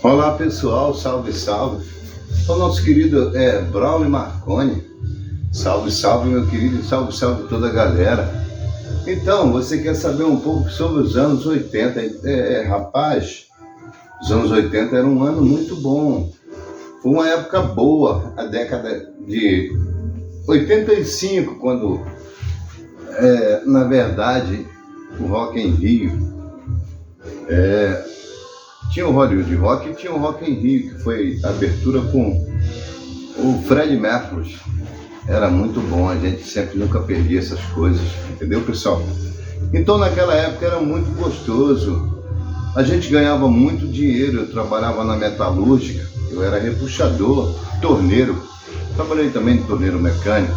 Olá pessoal, salve, salve. O nosso querido Braulio Marconi. Salve, salve meu querido, salve, salve toda a galera. Então, você quer saber um pouco sobre os anos 80? Rapaz, os anos 80 era um ano muito bom. Foi uma época boa, a década de 85, quando, na verdade, o Rock em Rio, tinha o Hollywood Rock e tinha o Rock em Rio, que foi a abertura com o Freddie Mercury. Era muito bom, a gente sempre nunca perdia essas coisas, entendeu, pessoal? Então, naquela época era muito gostoso. A gente ganhava muito dinheiro, eu trabalhava na metalúrgica, eu era repuxador, torneiro, trabalhei também de torneiro mecânico.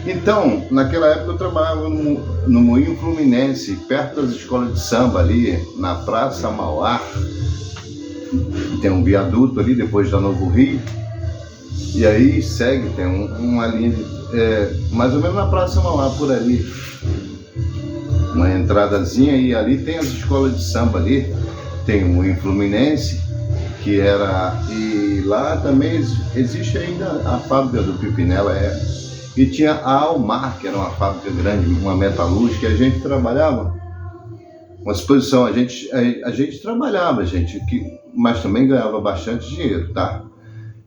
Então, naquela época eu trabalhava no Moinho Fluminense, perto das escolas de samba ali, na Praça Mauá. Tem um viaduto ali, depois da Novo Rio. E aí segue, tem uma linha, mais ou menos na Praça Mauá, por ali. Uma entradazinha, e ali tem as escolas de samba ali. Tem o Moinho Fluminense, que era... E lá também existe ainda a fábrica do Pipinela, E tinha a Almar, que era uma fábrica grande, uma metalúrgica, e a gente trabalhava, uma exposição, a gente trabalhava, mas também ganhava bastante dinheiro, tá?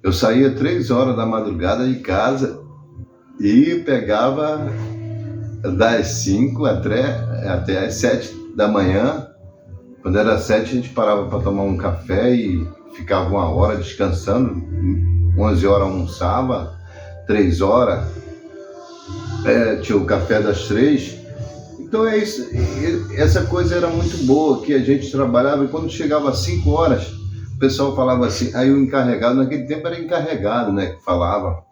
Eu saía 3 horas da madrugada de casa e pegava das 5 até as 7 da manhã. Quando era 7, a gente parava para tomar um café e ficava 1 hora descansando, 11 horas almoçava, 3 horas, tinha o café das 3. Então é isso, essa coisa era muito boa, que a gente trabalhava, e quando chegava às 5 horas, o pessoal falava assim, aí o encarregado, naquele tempo era encarregado, né, que falava.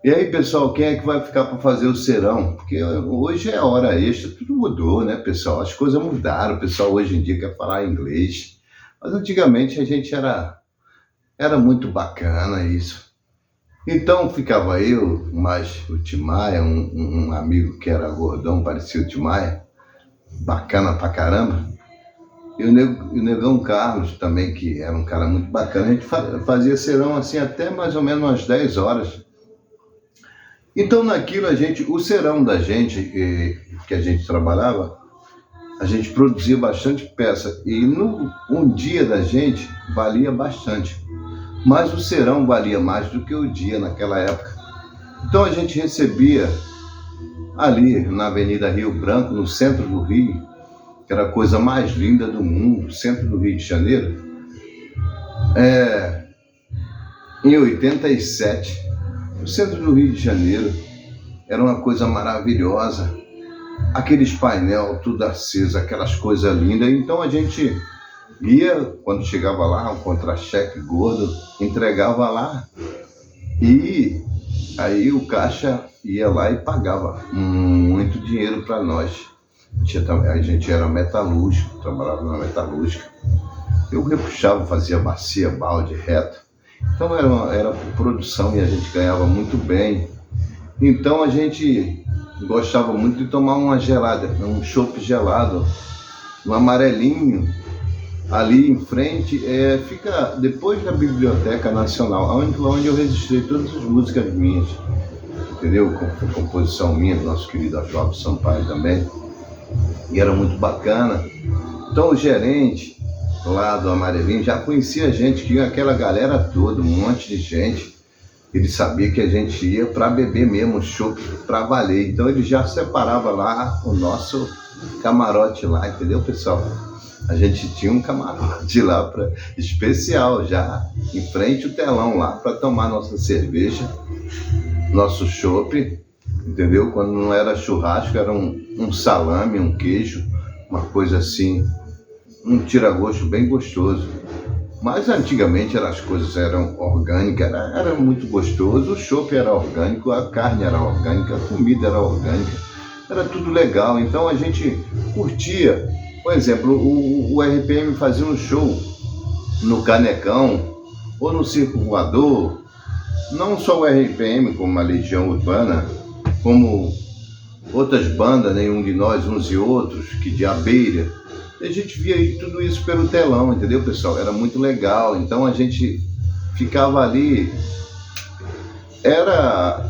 E aí, pessoal, quem é que vai ficar para fazer o serão? Porque hoje é hora extra, tudo mudou, né, pessoal? As coisas mudaram, o pessoal hoje em dia quer falar inglês. Mas antigamente a gente era muito bacana isso. Então ficava eu, mais o Timaya, um amigo que era gordão, parecia o Timaya, bacana pra caramba. E o Negão Carlos também, que era um cara muito bacana. A gente fazia serão assim até mais ou menos umas 10 horas. Então naquilo o serão da gente, que a gente trabalhava, a gente produzia bastante peça. E um dia da gente valia bastante. Mas o serão valia mais do que o dia naquela época. Então a gente recebia ali na Avenida Rio Branco, no centro do Rio, que era a coisa mais linda do mundo, centro do Rio de Janeiro, em 87, o centro do Rio de Janeiro era uma coisa maravilhosa, aqueles painel tudo aceso, aquelas coisas lindas. Então a gente ia, quando chegava lá, um contra-cheque gordo, entregava lá, e aí o caixa ia lá e pagava muito dinheiro para nós. A gente era metalúrgico, trabalhava na metalúrgica. Eu repuxava, fazia bacia, balde, reto. Então era produção e a gente ganhava muito bem. Então a gente gostava muito de tomar uma gelada, um chopp gelado, um amarelinho. Ali em frente, fica depois da Biblioteca Nacional, onde eu registrei todas as músicas minhas, entendeu? Com composição minha, do nosso querido Jorge Sampaio também, e era muito bacana. Então o gerente lá do Amarelinho já conhecia a gente, que ia aquela galera toda, um monte de gente. Ele sabia que a gente ia para beber mesmo, chopp para valer. Então ele já separava lá o nosso camarote lá, entendeu, pessoal? A gente tinha um camarote lá especial, já em frente ao telão lá, para tomar nossa cerveja, nosso chopp, entendeu? Quando não era churrasco, era um salame, um queijo, uma coisa assim, um tira-gosto bem gostoso. Mas antigamente as coisas eram orgânicas, era muito gostoso, o chopp era orgânico, a carne era orgânica, a comida era orgânica, era tudo legal. Então a gente curtia. Por exemplo, o RPM fazia um show no Canecão ou no Circo Voador. Não só o RPM, como a Legião Urbana, como outras bandas, Nenhum de Nós, Uns e Outros, que de Abelha, E a gente via tudo isso pelo telão, entendeu, pessoal? Era muito legal. Então a gente ficava ali,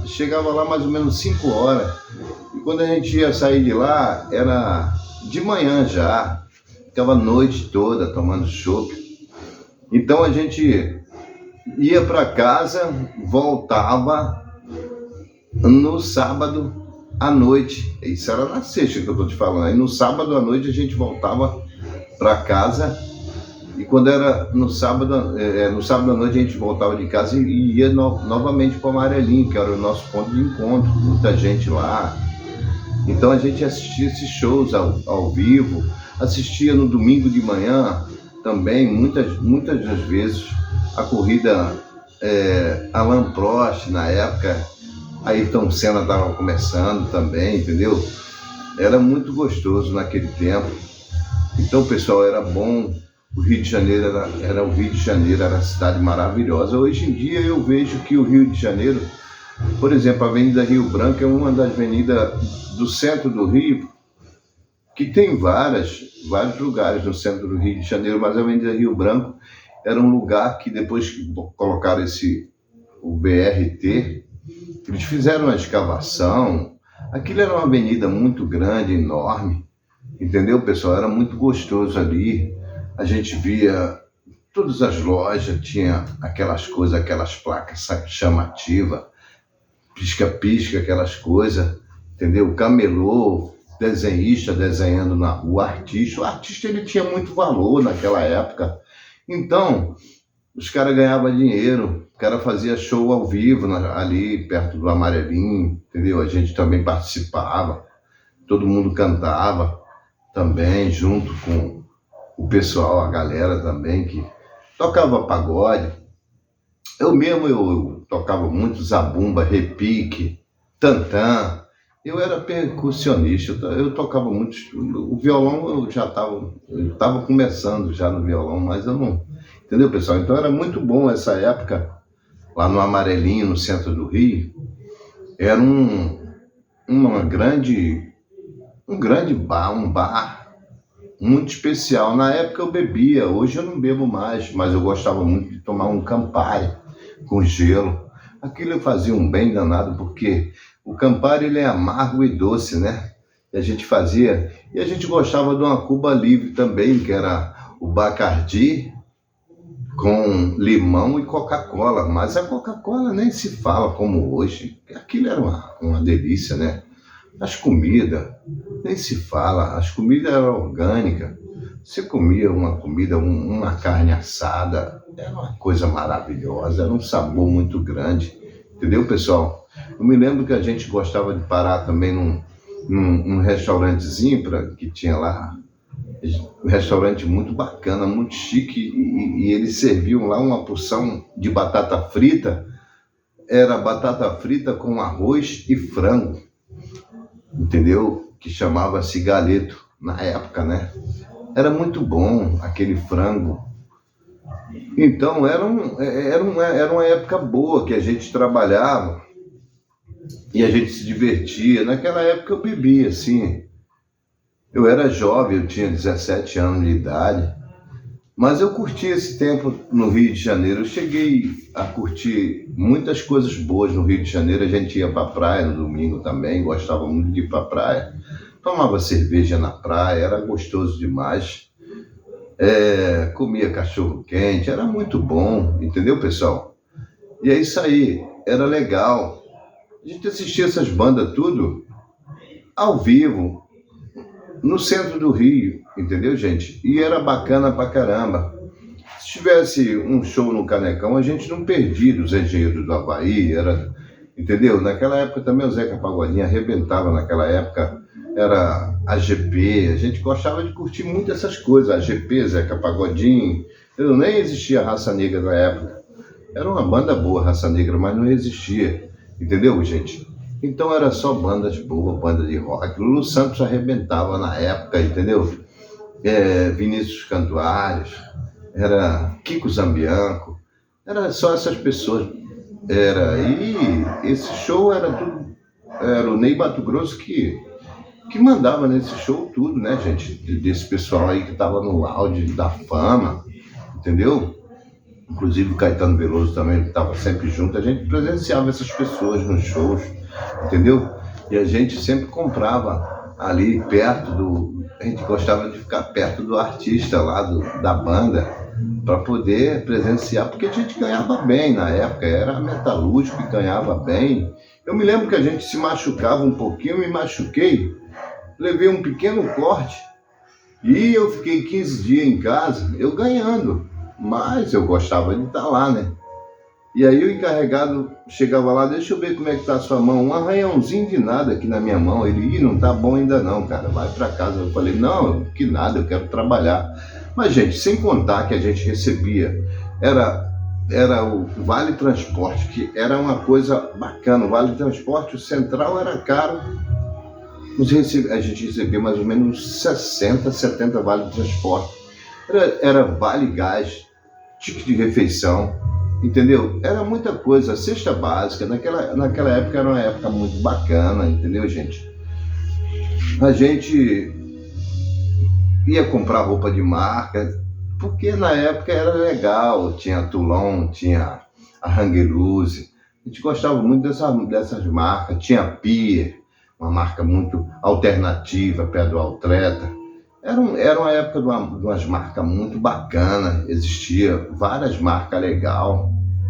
chegava lá mais ou menos 5 horas. E quando a gente ia sair de lá, era de manhã já. Ficava a noite toda tomando chopp. Então a gente ia para casa, voltava no sábado à noite. Isso era na sexta que eu tô te falando. Aí no sábado à noite a gente voltava para casa. E quando era no sábado à noite a gente voltava de casa e ia novamente para o Amarelinho, que era o nosso ponto de encontro. Muita gente lá. Então a gente assistia esses shows ao vivo. Assistia no domingo de manhã também, muitas das vezes, a corrida Alain Prost, na época, Ayrton Senna estava começando também, entendeu? Era muito gostoso naquele tempo. Então, pessoal, era bom. O Rio de Janeiro era uma cidade maravilhosa. Hoje em dia eu vejo que o Rio de Janeiro, por exemplo, a Avenida Rio Branco é uma das avenidas do centro do Rio, que tem vários lugares no centro do Rio de Janeiro, mas a Avenida Rio Branco era um lugar que depois que colocaram o BRT, eles fizeram uma escavação. Aquilo era uma avenida muito grande, enorme, entendeu, pessoal? Era muito gostoso ali. A gente via todas as lojas, tinha aquelas coisas, aquelas placas chamativas, pisca-pisca, aquelas coisas, entendeu? Camelô, desenhista desenhando na rua, o artista ele tinha muito valor naquela época. Então os caras ganhavam dinheiro, o cara fazia show ao vivo ali perto do Amarelinho, entendeu? A gente também participava, todo mundo cantava também junto com o pessoal, a galera também que tocava pagode. Eu tocava muito zabumba, repique, tantã. Eu era percussionista, eu tocava muito. O violão eu estava começando já no violão, mas eu não. Entendeu, pessoal? Então era muito bom essa época, lá no Amarelinho, no centro do Rio. Era um grande bar, um bar muito especial. Na época eu bebia, hoje eu não bebo mais, mas eu gostava muito de tomar um Campari com gelo. Aquilo fazia um bem danado, porque o Campari ele é amargo e doce, né? E a gente gostava de uma Cuba Livre também, que era o Bacardi com limão e Coca-Cola. Mas a Coca-Cola nem se fala como hoje. Aquilo era uma delícia, né? As comidas, nem se fala. As comidas eram orgânicas. Você comia uma comida, uma carne assada, era uma coisa maravilhosa, era um sabor muito grande. Entendeu, pessoal? Eu me lembro que a gente gostava de parar também num restaurantezinho que tinha lá, um restaurante muito bacana, muito chique, e eles serviam lá uma porção de batata frita. Era batata frita com arroz e frango, entendeu? Que chamava-se galeto na época, né? Era muito bom aquele frango. Então era uma época boa que a gente trabalhava e a gente se divertia. Naquela época eu bebia, assim. Eu era jovem, eu tinha 17 anos de idade, mas eu curti esse tempo no Rio de Janeiro. Eu cheguei a curtir muitas coisas boas no Rio de Janeiro. A gente ia para a praia no domingo também, gostava muito de ir para a praia. Tomava cerveja na praia, era gostoso demais. Comia cachorro quente, era muito bom, entendeu, pessoal? E é isso aí, era legal. A gente assistia essas bandas tudo ao vivo, no centro do Rio, entendeu, gente? E era bacana pra caramba. Se tivesse um show no Canecão, a gente não perdia os Engenheiros do Havaí, entendeu? Naquela época também o Zeca Pagodinho arrebentava, naquela época era a GP, a gente gostava de curtir muito essas coisas, a GP, Zeca Pagodinho, nem existia Raça Negra na época. Era uma banda boa, Raça Negra, mas não existia, entendeu, gente? Então era só bandas boas, banda de rock. Lulu Santos arrebentava na época, entendeu? Vinícius Cantuários, era Kiko Zambianco, era só essas pessoas. E esse show era o Ney Matogrosso que que mandava nesse show tudo, né, gente? Desse pessoal aí que tava no auge da fama, entendeu? Inclusive o Caetano Veloso também estava sempre junto. A gente presenciava essas pessoas nos shows, entendeu? E a gente sempre comprava ali perto do... A gente gostava de ficar perto do artista lá, da banda, para poder presenciar, porque a gente ganhava bem na época, era metalúrgico e ganhava bem. Eu me lembro que a gente se machucava um pouquinho, eu me machuquei, levei um pequeno corte e eu fiquei 15 dias em casa, eu ganhando, mas eu gostava de estar lá, né? E aí o encarregado chegava lá, deixa eu ver como é que tá a sua mão, um arranhãozinho de nada aqui na minha mão. Ele, não tá bom ainda não, cara, vai pra casa. Eu falei, não, que nada, eu quero trabalhar. Mas, gente, sem contar que a gente recebia, era o Vale Transporte, que era uma coisa bacana. O Vale Transporte, o Central era caro, a gente recebia mais ou menos 60, 70 Vale Transporte. Era Vale Gás, ticket de refeição, entendeu? Era muita coisa, cesta básica. Naquela época era uma época muito bacana, entendeu, gente? A gente ia comprar roupa de marca, porque na época era legal, tinha a Toulon, tinha a Hang Loose, a gente gostava muito dessas marcas, tinha a Pier, uma marca muito alternativa, perto do Altreta. Era uma época de umas marcas muito bacanas, existia várias marcas legais,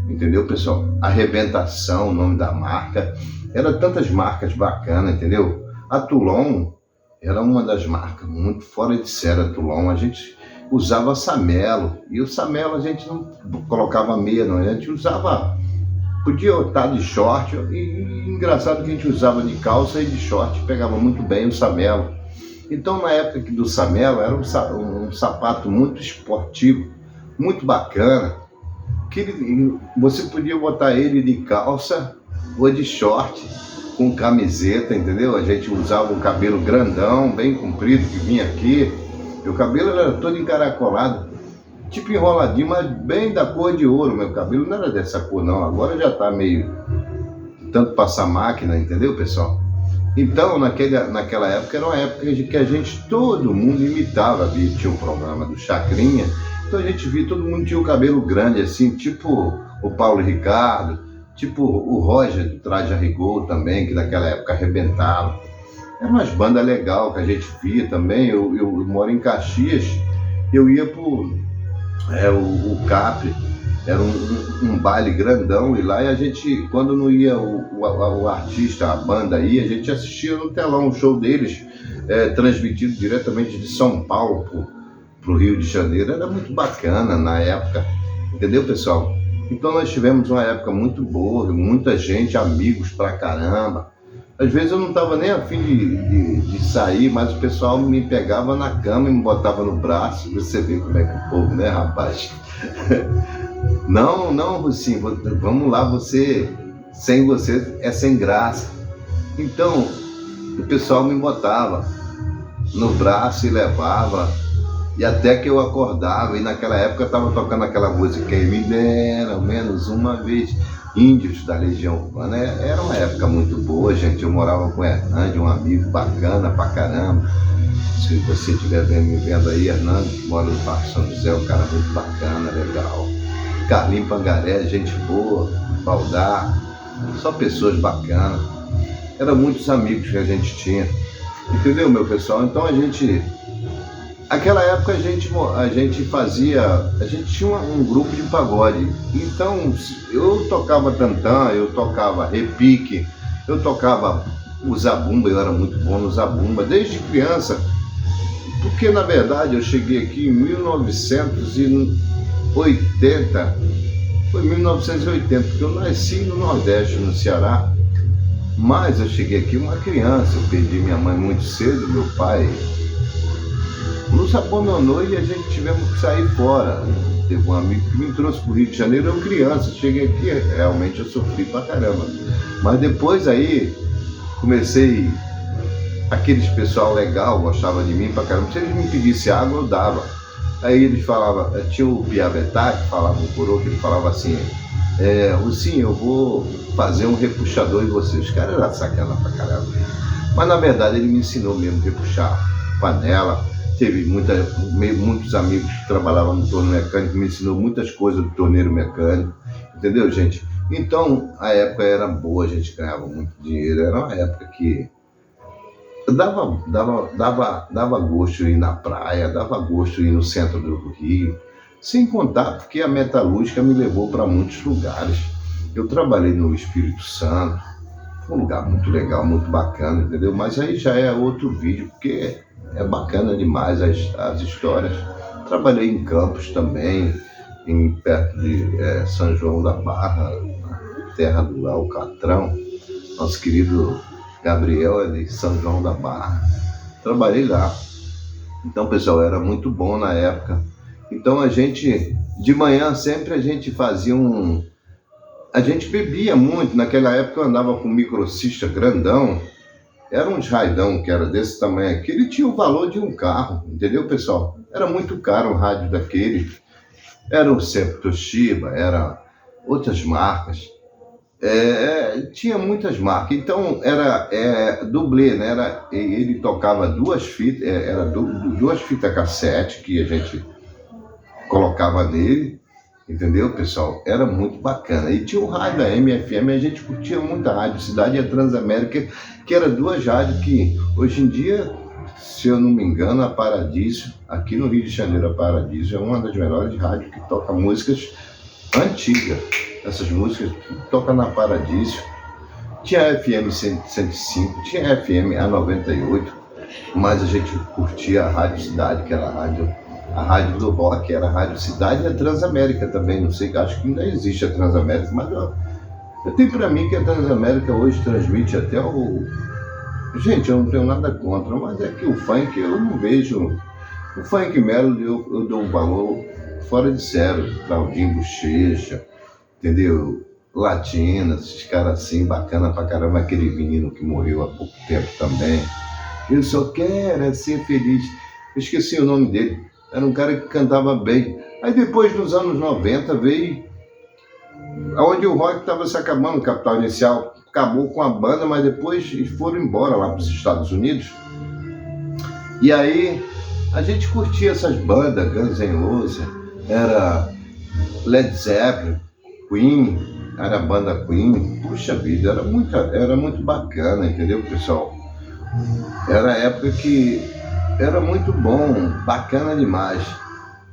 entendeu, pessoal? Arrebentação, o nome da marca, era tantas marcas bacanas, entendeu? A Toulon era uma das marcas muito fora de série, a Toulon. A gente usava Samelo, e o Samelo a gente não colocava meia, não, a gente usava, podia estar de short, e engraçado que a gente usava de calça e de short, pegava muito bem o Samelo. Então, na época do Samelo, era um sapato muito esportivo, muito bacana, que você podia botar ele de calça ou de short, com camiseta, entendeu? A gente usava um cabelo grandão, bem comprido, que vinha aqui. Meu cabelo era todo encaracolado, tipo enroladinho, mas bem da cor de ouro. Meu cabelo não era dessa cor, não. Agora já tá meio... tanto passar máquina, entendeu, pessoal? Então, naquela época, era uma época que a gente, todo mundo imitava. Tinha um programa do Chacrinha, então a gente via, todo mundo tinha o cabelo grande, assim, tipo o Paulo Ricardo, tipo o Roger do Traje a Rigor também, que naquela época arrebentava. Eram umas bandas legais que a gente via também. Eu moro em Caxias, eu ia pro o Capri, era um baile grandão, e lá a gente, quando não ia o artista, a banda aí, a gente assistia no telão o show deles, transmitido diretamente de São Paulo pro Rio de Janeiro. Era muito bacana na época, entendeu, pessoal? Então nós tivemos uma época muito boa, muita gente, amigos pra caramba. Às vezes eu não estava nem a fim de sair, mas o pessoal me pegava na cama e me botava no braço. Você vê como é que o povo, né, rapaz? Não, Rocinho, vamos lá, sem você é sem graça. Então, o pessoal me botava no braço e levava, e até que eu acordava, e naquela época eu estava tocando aquela música, quem me dera, ao menos uma vez, Índios da Legião Urbana. Era uma época muito boa, gente. Eu morava com o Hernando, um amigo bacana pra caramba. Se você estiver me vendo aí, Hernando, que mora no Parque São José, um cara muito bacana, legal. Carlinho Pangaré, gente boa, Baldar, só pessoas bacanas. Eram muitos amigos que a gente tinha, entendeu, meu pessoal? Então aquela época a gente tinha um grupo de pagode. Então eu tocava tantã, eu tocava repique, eu tocava o zabumba, eu era muito bom no zabumba desde criança, porque na verdade eu cheguei aqui em 1980, foi 1980, porque eu nasci no Nordeste, no Ceará, mas eu cheguei aqui uma criança, eu perdi minha mãe muito cedo, meu pai nos abandonou e a gente tivemos que sair fora. Teve um amigo que me trouxe para o Rio de Janeiro, eu criança, cheguei aqui, realmente eu sofri pra caramba. Mas depois aí, comecei, aqueles pessoal legal, gostava de mim pra caramba, se eles me pedissem água, eu dava. Aí eles falavam, tinha o Piavetá, que falava um coroa, que ele falava assim, Rocinho, eu vou fazer um repuxador em você. Os caras eram sacanagem pra caramba. Mas na verdade ele me ensinou mesmo a repuxar panela. Teve muitos amigos que trabalhavam no torno mecânico, me ensinou muitas coisas do torneiro mecânico, entendeu, gente? Então a época era boa, a gente ganhava muito dinheiro, era uma época que dava gosto ir na praia, dava gosto ir no centro do Rio, sem contar porque a metalúrgica me levou para muitos lugares. Eu trabalhei no Espírito Santo, um lugar muito legal, muito bacana, entendeu? Mas aí já é outro vídeo, porque é bacana demais as histórias. Trabalhei em Campos também, perto de São João da Barra, terra do Alcatrão. Nosso querido Gabriel é de São João da Barra. Trabalhei lá. Então, pessoal, era muito bom na época. Então, de manhã sempre a gente fazia a gente bebia muito. Naquela época eu andava com um microcista grandão. Era um raidão que era desse tamanho aqui. Ele tinha o valor de um carro, entendeu, pessoal? Era muito caro um rádio daquele. Era o sempre Toshiba, era outras marcas. Tinha muitas marcas. Então era dublê, né? Ele tocava duas fitas, duas fitas cassete que a gente colocava nele. Entendeu, pessoal? Era muito bacana. E tinha o rádio da MFM, a gente curtia muito a Rádio Cidade e a Transamérica, que eram duas rádios que, hoje em dia, se eu não me engano, a Paradiso, aqui no Rio de Janeiro, a Paradiso é uma das melhores rádios que toca músicas antigas. Essas músicas que tocam na Paradiso. Tinha a FM 105, tinha a FM A98, mas a gente curtia a Rádio Cidade, que era a rádio do rock, era a Rádio Cidade, e a Transamérica também, não sei, acho que ainda existe a Transamérica, mas eu tenho para mim que a Transamérica hoje transmite até Gente, eu não tenho nada contra, mas é que o funk, eu não vejo... O funk Melo, eu dou um valor fora de sério. Claudinho Bochecha, entendeu? Latina, esses caras assim, bacana pra caramba. Aquele menino que morreu há pouco tempo também. Eu só quero ser feliz. Eu esqueci o nome dele. Era um cara que cantava bem. Aí depois, nos anos 90, veio... Onde o rock estava se acabando, o Capital Inicial acabou com a banda, mas depois foram embora lá para os Estados Unidos. E aí a gente curtia essas bandas, Guns N' Roses, era Led Zeppelin, Queen, era a banda Queen. Puxa vida, era muito bacana, entendeu, pessoal? Era a época que era muito bom, bacana demais.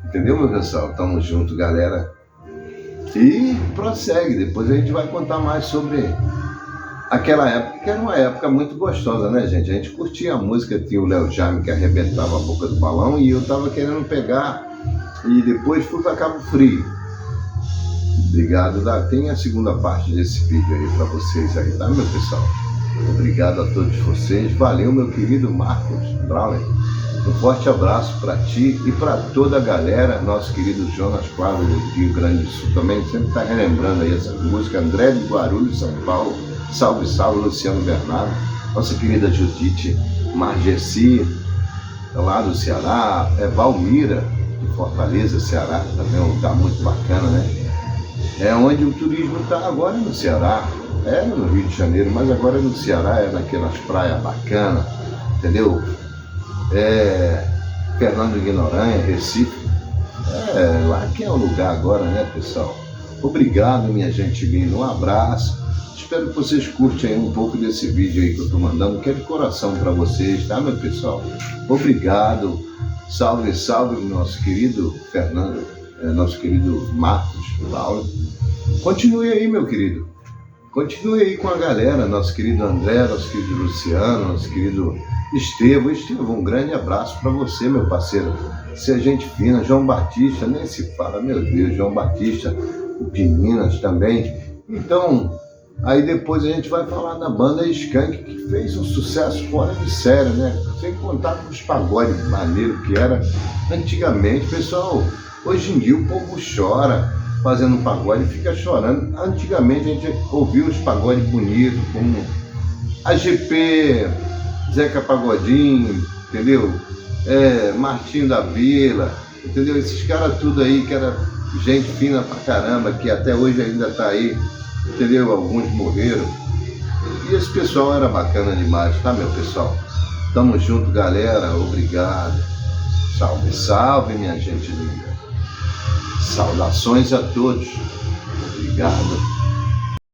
Entendeu, meu pessoal? Tamo junto, galera. E prossegue, depois a gente vai contar mais sobre aquela época, que era uma época muito gostosa, né, gente? A gente curtia a música, tinha o Léo Jaime que arrebentava a boca do balão, e eu tava querendo pegar, e depois fui para Cabo Frio. Obrigado, tem a segunda parte desse vídeo aí para vocês aí, tá, meu pessoal? Obrigado a todos vocês, valeu, meu querido Marcos Brown. Um forte abraço para ti e para toda a galera, nosso querido Jonas Quadro do Rio Grande do Sul também, sempre está relembrando aí essa música, André de Guarulhos, São Paulo, salve, salve, Luciano Bernardo, nossa querida Judite Margessi, lá do Ceará, Valmira, de Fortaleza, Ceará, também é um lugar muito bacana, né? É onde o turismo está agora no Ceará, no Rio de Janeiro, mas agora no Ceará, naquelas praias bacanas, entendeu? Fernando de Noronha, Recife, lá que é o lugar agora, né, pessoal? Obrigado, minha gente linda, um abraço, espero que vocês curtem aí um pouco desse vídeo aí que eu tô mandando, que é de coração para vocês, tá, meu pessoal? Obrigado, salve, salve, nosso querido Fernando, nosso querido Marcos Paulo. Continue aí, meu querido, continue aí com a galera, nosso querido André, nosso querido Luciano, nosso querido Estevão, um grande abraço para você, meu parceiro. Você é gente fina, João Batista, nem se fala, meu Deus, João Batista, de Minas também. Então, aí depois a gente vai falar da banda Skank, que fez um sucesso fora de série, né? Sem contar com os pagodes maneiros que era antigamente. Pessoal, hoje em dia o povo chora fazendo pagode e fica chorando. Antigamente a gente ouvia os pagodes bonitos, como AGP, Zeca Pagodinho, entendeu? Martinho da Vila, entendeu? Esses caras tudo aí que era gente fina pra caramba, que até hoje ainda tá aí, entendeu? Alguns morreram. E esse pessoal era bacana demais, tá, meu pessoal? Tamo junto, galera. Obrigado. Salve, salve, minha gente linda. Saudações a todos. Obrigado.